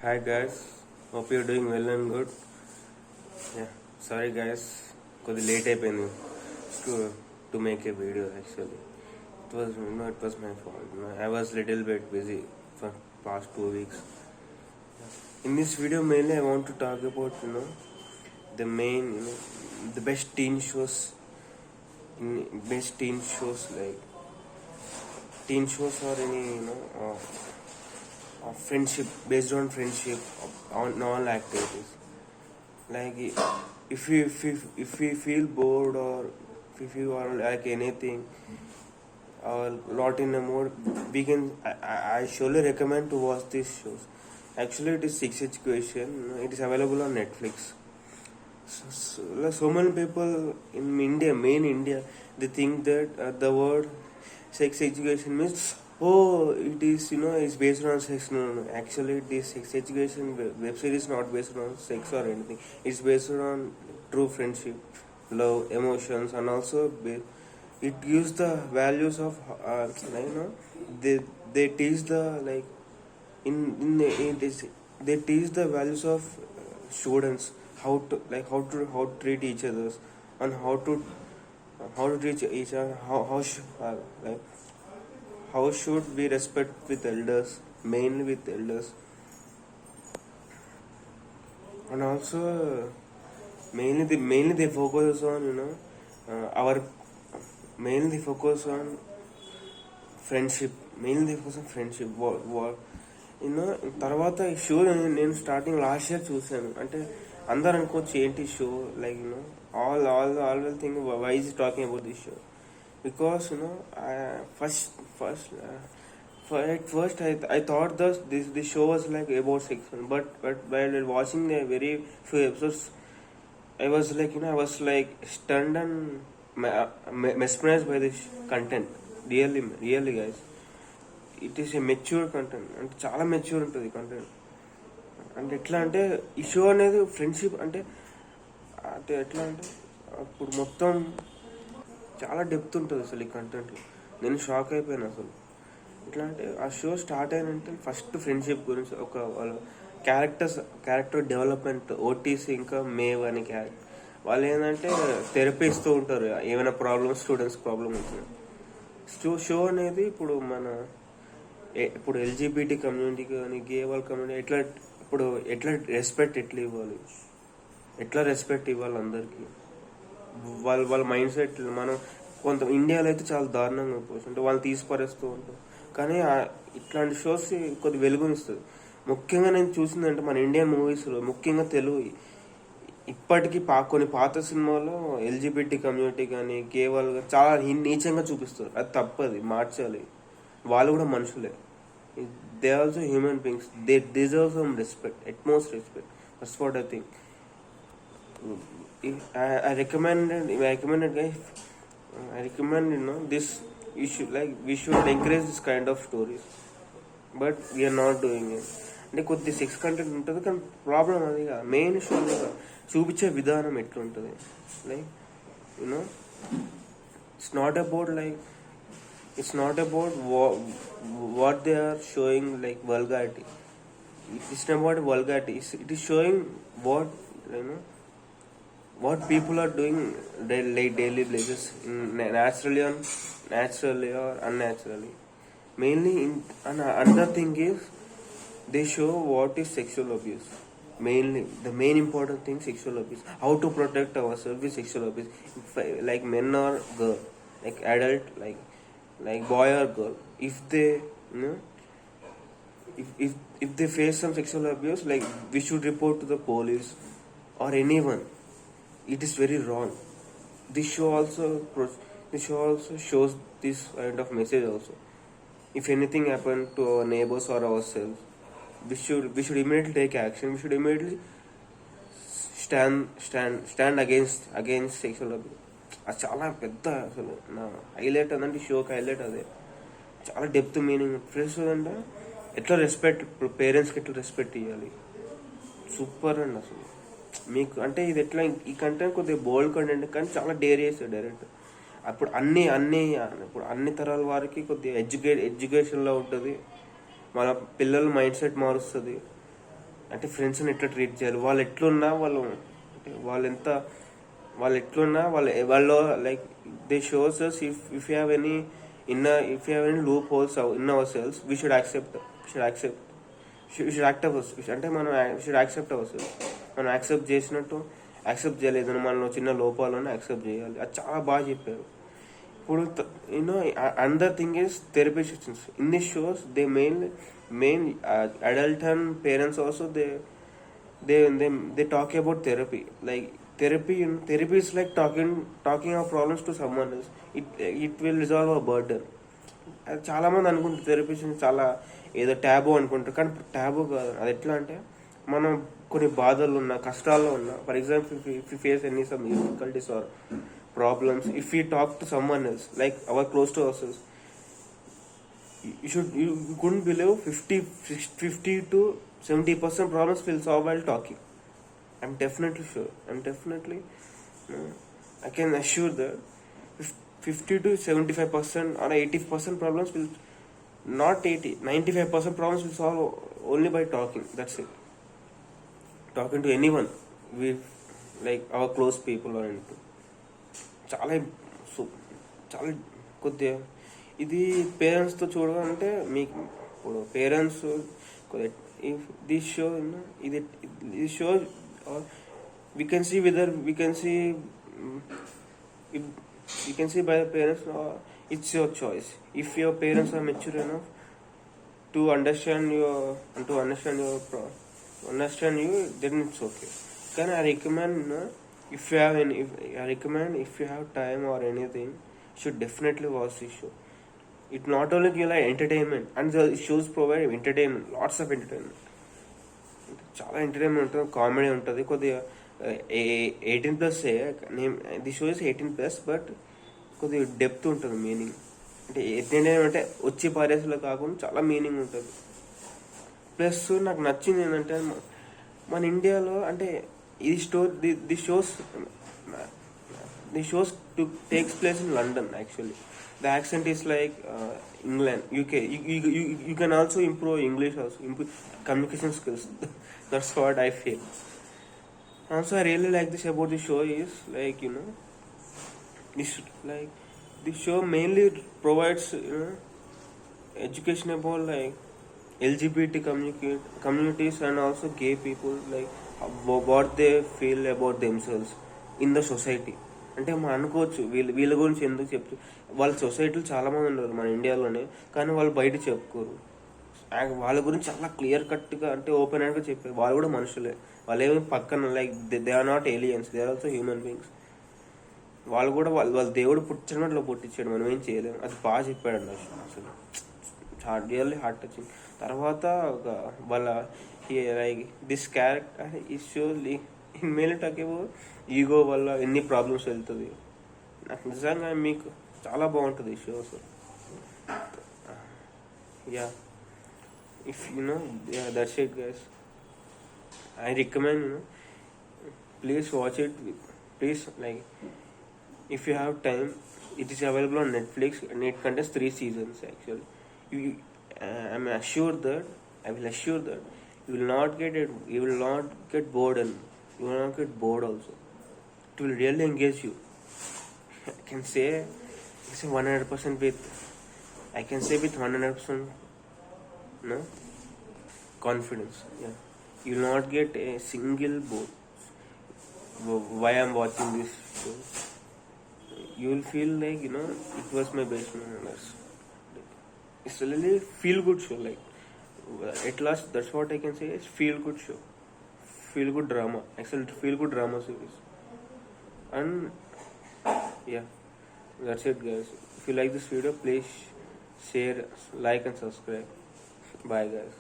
Hi guys, hope you're doing well and good. Yeah, sorry guys, కొద్ది late అయిపోయింది to to make a video actually. It was my fault. I was little bit busy for past 2 weeks. In this video mainly I want to talk about the main the best teen shows like teen shows or any of friendship based on friendship on all activities. Like if you feel bored or if you are like anything or lot in a mood, we can I surely recommend to watch these shows. Actually, it is Sex Education. It is available on Netflix. So many people in India, main India, they think that the word sex education means it is it's based on sex. No. Actually, this sex education web series is not based on sex or anything. It's based on true friendship, love, emotions, and also it gives the values of they teach the like in this they teach the values of students how to treat each others and how to treat each other like how should we respect with elders, mainly with elders, and also mainly they focus on our mainly they focus on friendship mainly కోసం friendship తర్వాత ఈ show నేను starting last year చూసాను. అంటే అందరు అనుకోవచ్చు ఏంటి show like all will think why is talking about this show because first I thought this show was like about sex, but while watching the very few episodes I was like stunned and mesmerized by this content. Really guys, it is a mature content. అంటే చాలా mature ఉంటుంది content. అంటే ఎట్లా అంటే ఈ show అనేది friendship అంటే అంటే ఎట్లా అంటే అప్పుడు మొత్తం చాలా డెప్త్ ఉంటుంది అసలు ఈ కంటెంట్లో. నేను షాక్ అయిపోయాను అసలు. ఎట్లా అంటే ఆ షో స్టార్ట్ అయినంటే ఫస్ట్ ఫ్రెండ్షిప్ గురించి ఒక వాళ్ళ క్యారెక్టర్ డెవలప్మెంట్ ఓటీసీ ఇంకా మేవ్ అనే క్యారెక్టర్ వాళ్ళు ఏంటంటే థెరపీ ఇస్తూ ఉంటారు ఏమైనా స్టూడెంట్స్ ప్రాబ్లమ్ ఉంటుంది. షో అనేది ఇప్పుడు ఎల్జీబీటీ కమ్యూనిటీ కానీ గే వాళ్ళ కమ్యూనిటీ ఎట్లా రెస్పెక్ట్ ఇవ్వాలి అందరికీ, వాళ్ళ మైండ్ సెట్ మనం కొంత ఇండియాలో అయితే చాలా దారుణంగా పోవచ్చు అంటే వాళ్ళు తీసిపారేస్తూ ఉంటాం. కానీ ఇట్లాంటి షోస్ కొద్ది వెలుగునిస్తుంది. ముఖ్యంగా నేను చూసిందంటే మన ఇండియన్ మూవీస్లో ముఖ్యంగా తెలుగు ఇప్పటికీ కొన్ని పాత సినిమాలో ఎల్జీబీటీ కమ్యూనిటీ కానీ గే వాళ్ళు చాలా నీచంగా చూపిస్తారు. అది తప్పది, మార్చాలి. వాళ్ళు కూడా మనుషులే. They also human beings. They deserve some respect, utmost respect. That's what I think. I recommended guys. I recommend this. We should encourage this kind of stories, but we are not doing it. అంటే కొద్ది sex content ఉంటుంది కానీ problem అది main issue అది చూపించే విధానం ఎట్లుంటుంది. Like it's not about what they are showing like vulgarity. It's not about vulgarity. It is showing what people are doing daily basis, naturally or unnaturally. Mainly another thing is they show what is sexual abuse. Mainly the main important thing, sexual abuse, how to protect ourselves with sexual abuse, like men or girl, like adult, like boy or girl. If they if they face some sexual abuse, like we should report to the police or anyone. It is very wrong. This show also shows this kind of message also. If anything happened to our neighbors or ourselves, we should immediately take action. We should immediately stand against sexual abuse. అది చాలా పెద్ద అసలు నా highlight అదంటే షోకి highlight అదే. చాలా depth meaning friends అంటే ఎట్లా రెస్పెక్ట్, ఇప్పుడు పేరెంట్స్కి ఎట్లా రెస్పెక్ట్ ఇవ్వాలి. సూపర్ అండి అసలు. మీకు అంటే ఇది ఎట్లా ఈ కంటెంట్ కొద్దిగా బోల్డ్ కంటెంట్ కానీ చాలా డేర్ చేస్తాడు డైరెక్ట్. అప్పుడు ఇప్పుడు అన్ని తరాల వారికి కొద్దిగా ఎడ్యుకేషన్లో ఉంటుంది. మన పిల్లల మైండ్ సెట్ మారుస్తుంది. అంటే ఫ్రెండ్స్ని ఎట్లా ట్రీట్ చేయాలి, వాళ్ళు ఎట్లున్నా వాళ్ళు అంటే వాళ్ళు ఎట్లున్నా వాళ్ళు like they shows us if you have any if you have any loopholes in our selves we should accept should act ours అంటే మనం షుడ్ యాక్సెప్ట్ అవర్స్. మనం యాక్సెప్ట్ చేయలేదు మనలో చిన్న లోపాలను యాక్సెప్ట్ చేయాలి. అది చాలా బాగా చెప్పారు. ఇప్పుడు you know another thing is therapy sessions in this shows. They main adult and parents also they talk about therapy. Like therapy is like talking our problems to someone else. It will resolve a burden. అది చాలా మంది అనుకుంటారు therapy చాలా ఏదో tab అనుకుంటారు, కానీ tab కాదు. అది ఎట్లా అంటే మనం కొన్ని బాధలు ఉన్నా కష్టాల్లో ఉన్నా, for example if you face any some difficulties or problems, if we talk to someone else like our close to ourselves, you couldn't believe 50 to 70% problems will solve while talking. I'm definitely sure. I can assure that 50 to 75% or 80% problems will not 95% problems will solve only by talking. That's it. Talking to anyone, we like our close people or anything. చాలా చాలా కొద్దిగా ఇది పేరెంట్స్తో చూడాలంటే మీకు ఇప్పుడు parents this show we can see by the parents. It's your choice. If your parents are mature enough to understand you, then it's okay. Can I recommend if you have time or anything, you should definitely watch this show. It not only give like entertainment, and the shows provide entertainment, lots of entertainment. చాలా entertainment ఉంటుంది, comedy ఉంటుంది, కొద్దిగా 18+. The show is 18+, but కొద్దిగా depth ఉంటుంది, meaning. అంటే entertainment అంటే వచ్చి పారేసులో కాకుండా చాలా మీనింగ్ ఉంటుంది. ప్లస్ నాకు నచ్చింది ఏంటంటే మన ఇండియాలో అంటే the shows takes place in London actually. The accent is like England, UK. You can also improve English, also improve communication skills. That's what I feel. Also, I really like this about the show is like this show mainly provides education about like LGBT communities and also gay people, like what they feel about themselves in the society. అంటే మనం అనుకోవచ్చు వీళ్ళ గురించి ఎందుకు చెప్తూ, వాళ్ళ సొసైటీలో చాలామంది ఉన్నారు మన ఇండియాలోనే, కానీ వాళ్ళు బయట చెప్పుకోరు. వాళ్ళ గురించి చాలా క్లియర్ కట్గా అంటే ఓపెన్ హ్యాండ్గా చెప్పారు. వాళ్ళు కూడా మనుషులే, వాళ్ళు ఏమి పక్కన like they are not aliens, they are also human beings. వాళ్ళు కూడా వాళ్ళ దేవుడు పుట్టినట్లో పుట్టించాడు, మనం ఏం చేయలేము. అది బాగా చెప్పాడు అసలు, రియల్లీ హార్ట్ టచింగ్. తర్వాత వాళ్ళ లైక్ దిస్ క్యారెక్టర్ ఈ షో మేల్ టాకేమో ఈగో వల్ల ఎన్ని ప్రాబ్లమ్స్ వెళ్తుంది. నాకు నిజంగా మీకు చాలా బాగుంటుంది ఈ షో అసలు. Yeah if that's it guys. I recommend please watch it. Please, like, if you have time, it is available on Netflix and it contains 3 seasons actually. I will assure that you will not get bored, and you will not get bored also. It will really engage you. I can say 100% with 100% confidence. Yeah, you will not get a single bored. Why I'm watching this show, you will feel like it was my best memories. It's a really feel good show. Like at last, that's what I can say is feel good show, feel good drama, excellent feel good drama series. And yeah, that's it guys. If you like this video, please share, like and subscribe. Bye guys.